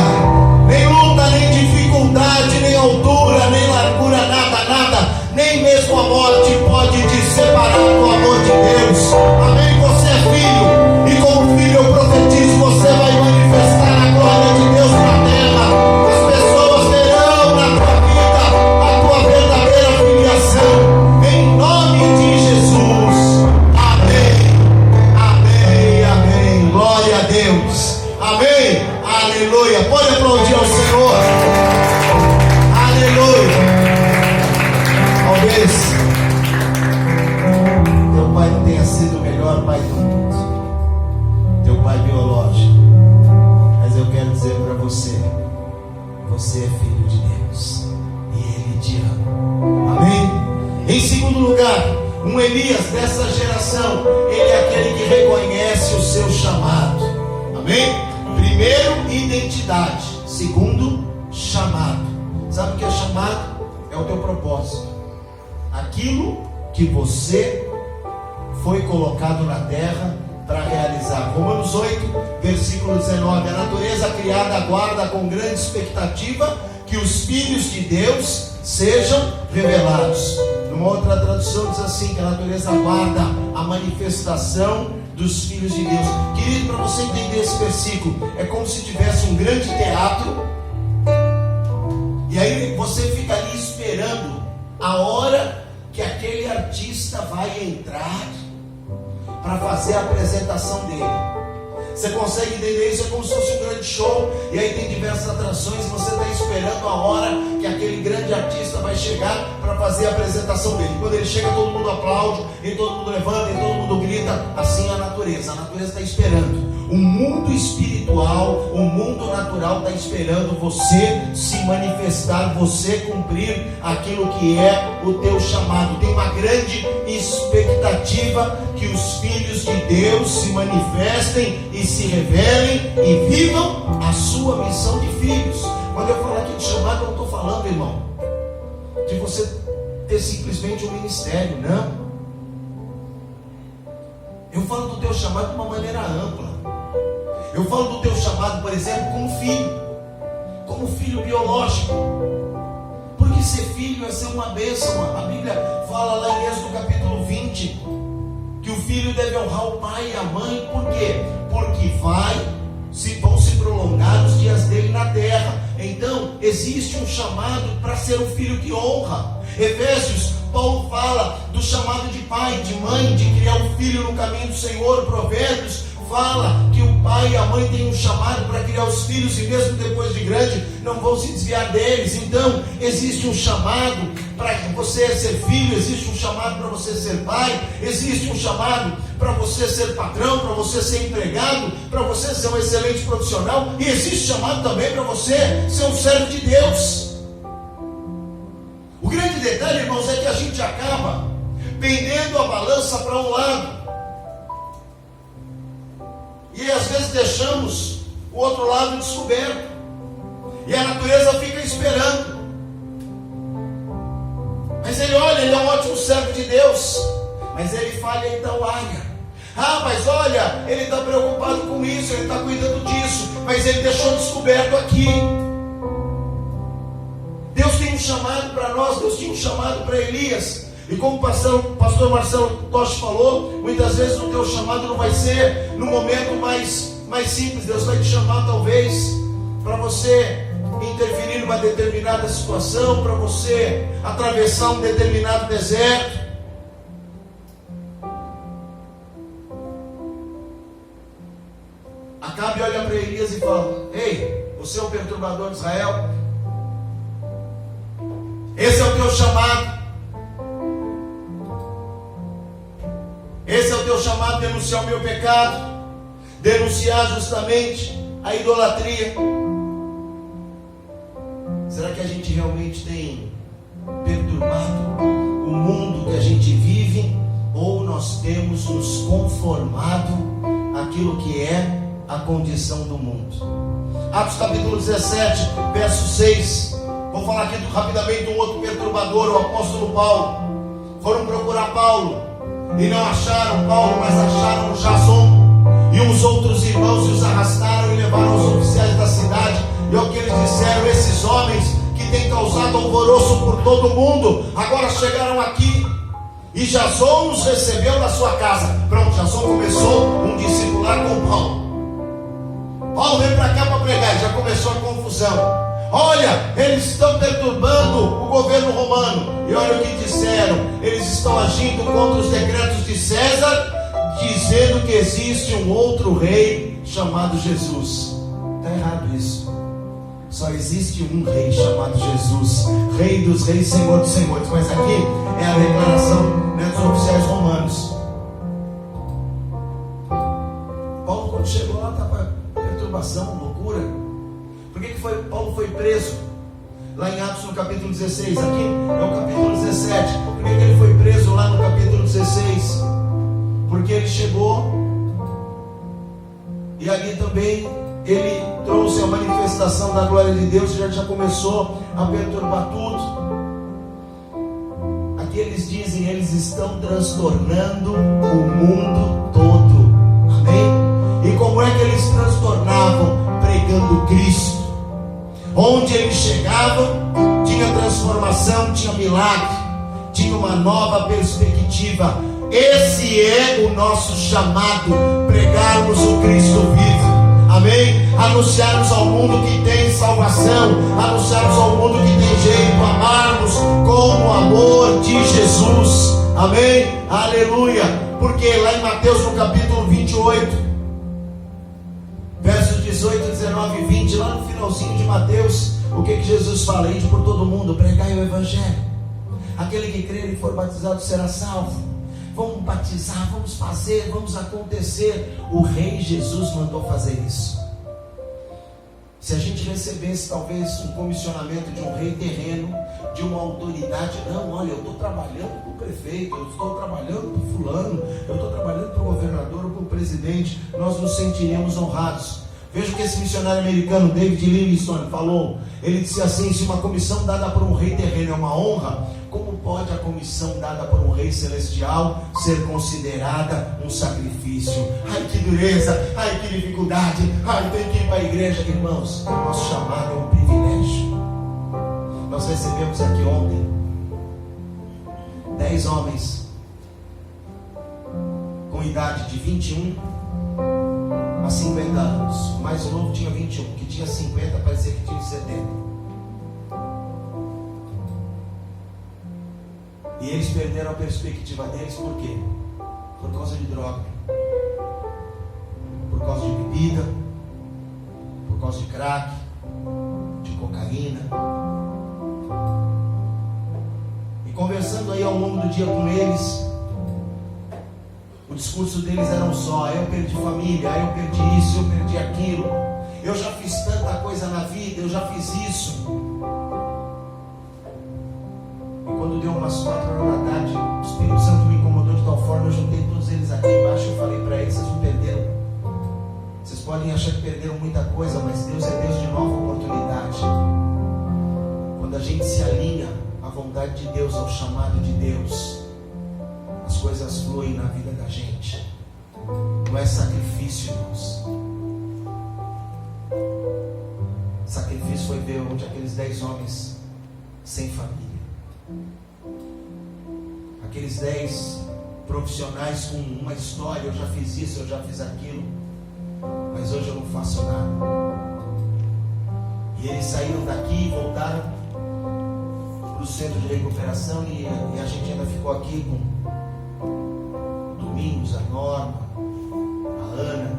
Nem luta, nem dificuldade, nem altura, nem largura, nada, nem mesmo a morte pode te separar do amor de Deus. Amém? Você é filho, e como filho eu profetizo: você vai manifestar a glória de Deus na terra. As pessoas verão na tua vida a tua verdadeira filiação, em nome de Jesus. Amém. Glória a Deus. Amém. Aleluia. Pode aplaudir ao Senhor. Aleluia. Talvez teu pai não tenha sido o melhor pai do mundo, teu pai biológico, mas eu quero dizer para você: você é filho de Deus e Ele te ama. Em segundo lugar, um Elias dessa geração, ele é aquele que reconhece o seu chamado. Amém? Primeiro, identidade. Segundo, chamado. Sabe o que é chamado? É o teu propósito. Aquilo que você foi colocado na terra para realizar. Romanos 8, versículo 19. A natureza criada aguarda com grande expectativa que os filhos de Deus sejam revelados. Numa outra tradução diz assim, que a natureza aguarda a manifestação dos filhos de Deus. Querido, para você entender esse versículo, é como se tivesse um grande teatro, e aí você fica ali esperando a hora que aquele artista vai entrar para fazer a apresentação dele. Você consegue entender isso? É como se fosse um grande show, e aí tem diversas atrações, e você está esperando a hora que aquele grande artista vai chegar para fazer a apresentação dele. Quando ele chega, todo mundo aplaude, e todo mundo levanta, e todo mundo grita. Assim é a natureza está esperando. O mundo espiritual, o mundo natural está esperando você se manifestar, você cumprir aquilo que é o teu chamado. Tem uma grande expectativa que os filhos de Deus se manifestem e se revelem e vivam a sua missão de filhos. Quando eu falo aqui de chamado, eu não estou falando, irmão, de você ter simplesmente um ministério, não. Eu falo do teu chamado de uma maneira ampla. Eu falo do teu chamado, por exemplo, como filho biológico. Porque ser filho é ser uma bênção. A Bíblia fala lá em Êxodo capítulo 20 que o filho deve honrar o pai e a mãe. Por quê? Porque vão se prolongar os dias dele na terra. Então existe um chamado para ser um filho que honra. Efésios, Paulo fala do chamado de pai, de mãe, de criar um filho no caminho do Senhor. Provérbios fala que o pai e a mãe têm um chamado para criar os filhos, e mesmo depois de grande não vão se desviar deles. Então existe um chamado para você ser filho, existe um chamado para você ser pai, existe um chamado para você ser patrão, para você ser empregado, para você ser um excelente profissional, e existe chamado também para você ser um servo de Deus. O grande detalhe, irmãos, é que a gente acaba pendendo a balança para um lado, e às vezes deixamos o outro lado descoberto, e a natureza fica esperando. Mas ele olha, ele é um ótimo servo de Deus, mas ele falha em tal área. Mas olha, ele está preocupado com isso, ele está cuidando disso, mas ele deixou descoberto aqui. Deus tem um chamado para nós, Deus tinha um chamado para Elias. E como o pastor Marcelo Tosh falou, muitas vezes o teu chamado não vai ser no momento mais simples. Deus vai te chamar talvez para você interferir numa determinada situação, para você atravessar um determinado deserto. Acabe olha para Elias e fala: ei, você é o perturbador de Israel? Esse é o teu chamado. Esse é o teu chamado, denunciar o meu pecado, denunciar justamente a idolatria. Será que a gente realmente tem perturbado o mundo que a gente vive, ou nós temos nos conformado àquilo que é a condição do mundo? Atos capítulo 17, verso 6. Vou falar aqui rapidamente de um outro perturbador, o apóstolo Paulo. Foram procurar Paulo e não acharam Paulo, mas acharam Jason e uns outros irmãos, e os arrastaram e levaram aos oficiais da cidade. E o que eles disseram: esses homens que têm causado alvoroço por todo o mundo, agora chegaram aqui, e Jason os recebeu na sua casa. Pronto, Jason começou um discipular com Paulo. Paulo veio para cá para pregar, já começou a confusão. Olha, eles estão perturbando o governo romano. E olha o que disseram: eles estão agindo contra os decretos de César, dizendo que existe um outro rei chamado Jesus. Está errado isso. Só existe um rei chamado Jesus, Rei dos reis, Senhor dos senhores. Mas aqui é a declaração dos oficiais romanos. Paulo, quando chegou lá, estava perturbação, loucura. Por que Paulo foi preso? lá em Atos no capítulo 16, aqui é o capítulo 17. Por que ele foi preso lá no capítulo 16? Porque ele chegou e ali também ele trouxe a manifestação da glória de Deus, e já começou a perturbar tudo. Aqui eles dizem, eles estão transtornando o mundo todo. Amém? E como é que eles transtornavam? Pregando Cristo. Onde eles chegavam, tinha transformação, tinha milagre, tinha uma nova perspectiva. Esse é o nosso chamado, pregarmos o Cristo vivo. Amém? Anunciarmos ao mundo que tem salvação, anunciarmos ao mundo que tem jeito, amarmos com o amor de Jesus. Amém? Aleluia. Porque lá em Mateus no capítulo 28, versos 18, 19 e 20, lá no finalzinho de Mateus, o que Jesus fala? Ide por todo mundo, pregai o Evangelho. Aquele que crer e for batizado será salvo. Vamos batizar, vamos fazer, vamos acontecer. O Rei Jesus mandou fazer isso. Se a gente recebesse talvez um comissionamento de um rei terreno, de uma autoridade, não, olha, eu estou trabalhando para o prefeito, eu estou trabalhando para o fulano, eu estou trabalhando para o governador ou para o presidente, nós nos sentiríamos honrados. Veja o que esse missionário americano David Livingstone falou. Ele disse assim: se uma comissão dada por um rei terreno é uma honra, como pode a comissão dada por um rei celestial ser considerada um sacrifício? Ai, que dureza, ai, que dificuldade, ai, tem que ir para a igreja. Irmãos, o nosso chamado é um privilégio. Nós recebemos aqui ontem 10 homens com idade de 21 a 50 anos. O mais novo tinha 21, que tinha 50 parecia que tinha 70. E eles perderam a perspectiva deles, por quê? Por causa de droga, por causa de bebida, por causa de crack, de cocaína. E conversando aí ao longo do dia com eles, o discurso deles era um só: eu perdi família, eu perdi isso, eu perdi aquilo, eu já fiz tanta coisa na vida, eu já fiz isso. E quando deu umas 4 horas da tarde, o Espírito Santo me incomodou de tal forma, eu juntei todos eles aqui embaixo e falei para eles: vocês não perderam. Vocês podem achar que perderam muita coisa, mas Deus é Deus de nova oportunidade. Quando a gente se alinha à vontade de Deus, ao chamado de Deus, as coisas fluem na vida da gente. Não é sacrifício, irmãos. Sacrifício foi ver onde aqueles 10 homens sem família, aqueles 10 profissionais com uma história: eu já fiz isso, eu já fiz aquilo, mas hoje eu não faço nada. E eles saíram daqui e voltaram para o centro de recuperação, e a gente ainda ficou aqui com Domingos, a Norma, a Ana,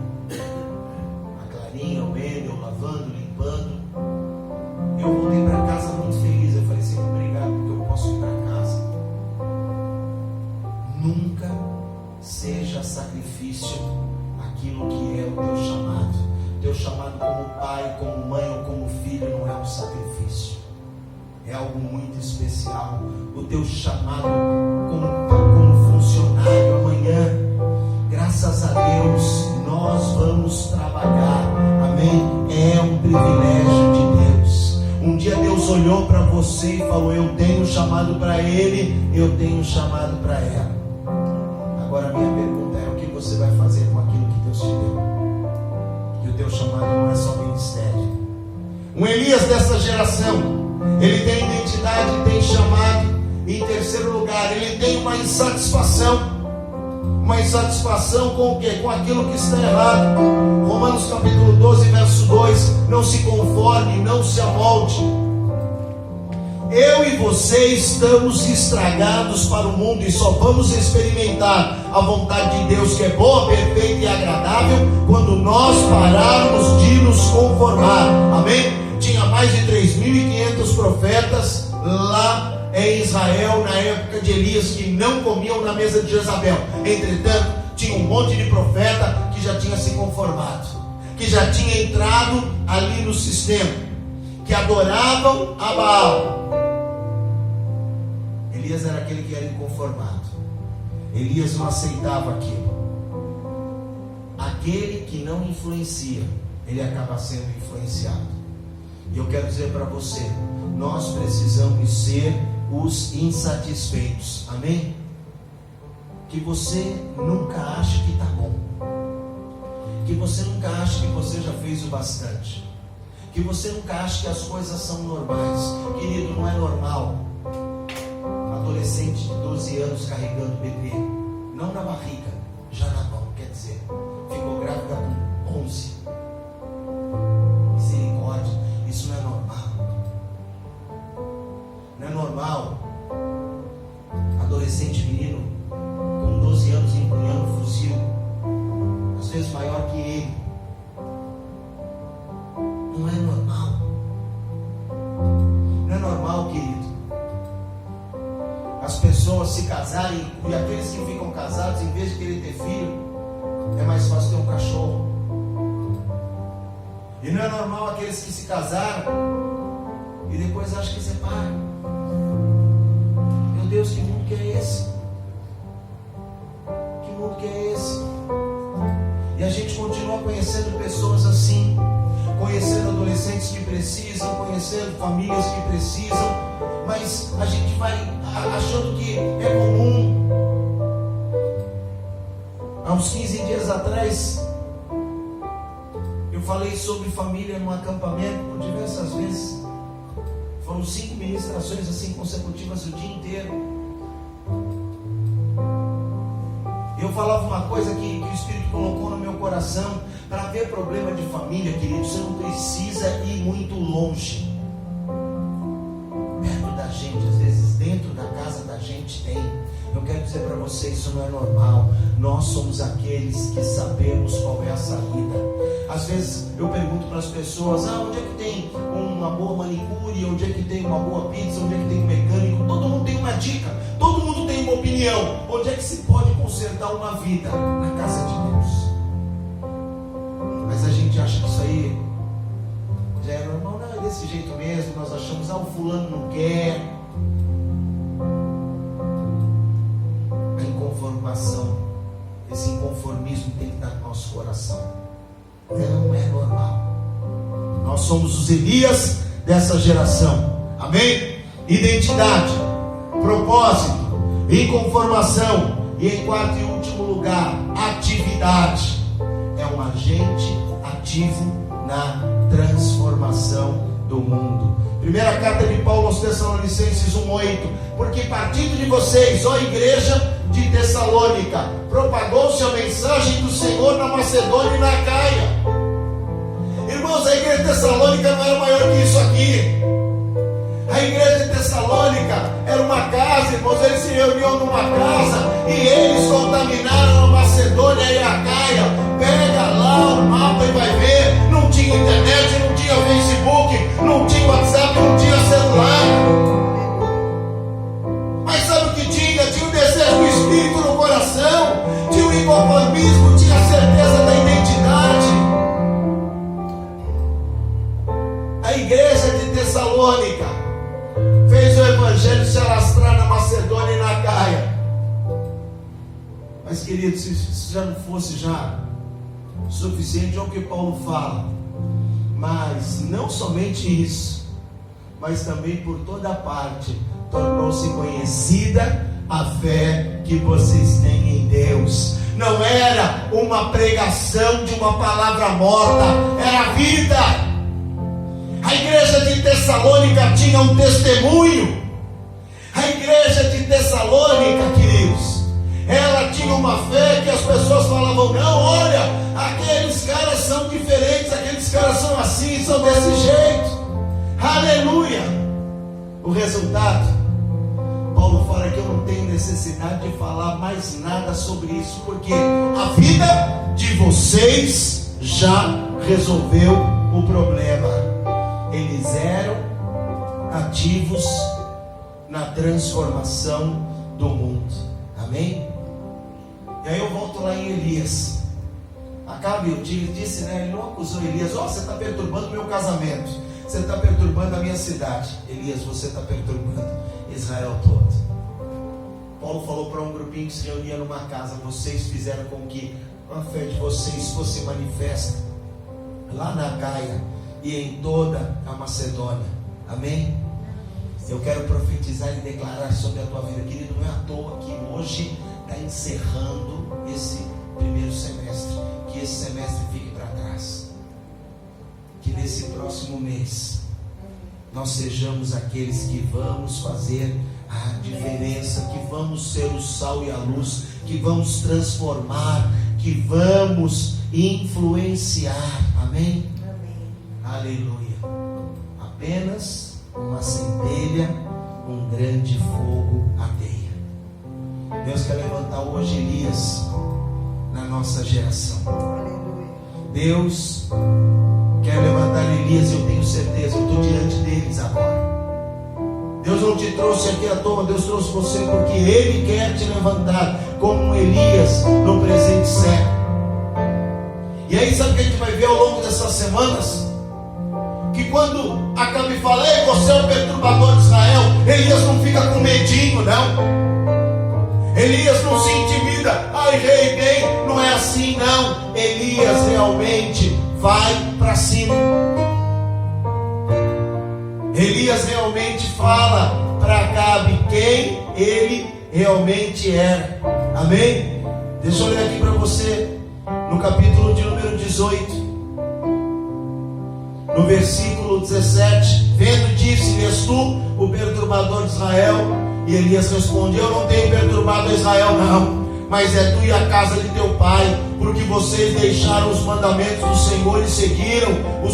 a Clarinha, o Wendel, lavando, limpando. Eu voltei para casa muito feliz. Eu falei: Senhor, obrigado, porque eu posso ir para casa. Nunca seja sacrifício aquilo que é o teu chamado. Teu chamado como pai, como mãe ou como filho não é um sacrifício, é algo muito especial. O teu chamado como funcionário, amanhã, graças a Deus, nós vamos trabalhar. Amém? É um privilégio de Deus. Um dia Deus olhou para você e falou: eu tenho chamado para ele, eu tenho chamado para ela. Agora a minha pergunta é: o que você vai fazer com aquilo que Deus te deu? E o teu chamado não é só ministério. Um Elias dessa geração, ele tem identidade, tem chamado. Em terceiro lugar, ele tem uma insatisfação. Uma insatisfação com o quê? Com aquilo que está errado. Romanos capítulo 12, verso 2: não se conforme, não se amolde. Eu e você estamos estragados para o mundo, e só vamos experimentar a vontade de Deus, que é boa, perfeita e agradável, quando nós pararmos de nos conformar. Amém? Tinha mais de 3.500 profetas lá em Israel na época de Elias que não comiam na mesa de Jezabel. Entretanto, tinha um monte de profeta que já tinha se conformado, que já tinha entrado ali no sistema. que adoravam a Baal. Elias era aquele que era inconformado. Elias não aceitava aquilo. Aquele que não influencia, ele acaba sendo influenciado. E eu quero dizer para você, nós precisamos ser os insatisfeitos. Amém? Que você nunca ache que está bom. Que você nunca ache que você já fez o bastante. Que você nunca ache que as coisas são normais. Querido, não é normal adolescente de 12 anos carregando bebê, não na barriga, já na mão, quer dizer, ficou grávida com 11. Misericórdia, isso não é normal. Não é normal adolescente menino com 12 anos empunhando um fuzil, às vezes maior que ele. Não é normal. Não é normal, querido, as pessoas se casarem, e aqueles que ficam casados, em vez de querer ter filho, é mais fácil ter um cachorro. E não é normal aqueles que se casaram e depois acham que separam. Meu Deus, que mundo que é esse? Que mundo que é esse? E a gente continua conhecendo pessoas assim, conhecendo adolescentes que precisam, conhecendo famílias que precisam, mas a gente vai achando que é comum. Há uns 15 dias atrás, eu falei sobre família num acampamento por diversas vezes. Foram 5 ministrações assim consecutivas o dia inteiro. Eu falava uma coisa que o Espírito colocou no meu coração. Para ver problema de família, querido, você não precisa ir muito longe. Perto da gente, às vezes dentro da casa da gente tem. Eu quero dizer para você, isso não é normal. Nós somos aqueles que sabemos qual é a saída. Às vezes eu pergunto para as pessoas: onde é que tem uma boa manicure? Onde é que tem uma boa pizza? Onde é que tem um mecânico? Todo mundo tem uma dica, todo mundo tem uma opinião. Onde é que se pode consertar uma vida? Na casa de Deus. Mas a gente acha que isso aí já é normal. Não, é desse jeito mesmo. Nós achamos, o fulano não quer. A inconformação, esse inconformismo tem que estar no nosso coração. Não é normal. Nós somos os Elias dessa geração. Amém? Identidade, propósito, inconformação. E em quarto e último lugar, atividade. É um agente ativo na transformação do mundo. Primeira carta de Paulo aos Tessalonicenses 1:8. Porque partindo de vocês, ó igreja de Tessalônica, propagou-se a mensagem do Senhor na Macedônia e na Acaia. Irmãos, a igreja de Tessalônica não era maior que isso aqui. A igreja de Tessalônica era uma casa, irmãos, eles se reuniam numa casa e eles contaminaram a Macedônia e a Acaia. Pega lá o mapa e vai ver. Não tinha internet, não tinha Facebook, não tinha WhatsApp, não tinha celular. Mas sabe o que tinha? Tinha o desejo do Espírito no coração, tinha o inconformismo, tinha a certeza da identidade. A igreja de Tessalônica fez o evangelho se alastrar na Macedônia e na Acaia. Mas, querido, se isso já não fosse já suficiente, é o que Paulo fala. Mas não somente isso, mas também por toda parte tornou-se conhecida a fé que vocês têm em Deus. Não era uma pregação de uma palavra morta, era vida. A igreja de Tessalônica tinha um testemunho. A igreja de Tessalônica, queridos, ela tinha uma fé que as pessoas falavam: não, olha, aqueles caras são diferentes, aqueles caras são assim, são desse jeito. Aleluia. O resultado, Paulo fala que eu não tenho necessidade de falar mais nada sobre isso, porque a vida de vocês já resolveu o problema. Eles eram ativos na transformação do mundo. Amém? E aí eu volto lá em Elias. Acabe, eu disse, né? Ele não acusou Elias: você está perturbando meu casamento, você está perturbando a minha cidade. Elias, você está perturbando Israel todo. Paulo falou para um grupinho que se reunia numa casa: vocês fizeram com que a fé de vocês fosse manifesta lá na Gaia e em toda a Macedônia. Amém? Eu quero profetizar e declarar sobre a tua vida, querido. Não é à toa que hoje está encerrando esse primeiro semestre. Que esse semestre fique para trás. Que nesse próximo mês nós sejamos aqueles que vamos fazer a diferença, que vamos ser o sal e a luz, que vamos transformar, que vamos influenciar. Amém? Aleluia. Apenas uma centelha, um grande fogo ardeia. Deus quer levantar hoje Elias na nossa geração. Deus quer levantar Elias, eu tenho certeza. Eu estou diante deles agora. Deus não te trouxe aqui à toa. Deus trouxe você porque Ele quer te levantar como um Elias no presente século. E aí sabe o que a gente vai ver ao longo dessas semanas? Que quando Acabe fala: ei, você é o perturbador de Israel, Elias não fica com medinho, não. Elias não se intimida. Ai, rei, bem, não é assim, não. Elias realmente vai para cima. Elias realmente fala para Acabe quem ele realmente era. Amém? Deixa eu ler aqui para você no capítulo de número 18, no versículo 17: vendo, disse-lhe: és tu o perturbador de Israel? E Elias responde: eu não tenho perturbado Israel, não, mas é tu e a casa de teu pai, porque vocês deixaram os mandamentos do Senhor e seguiram os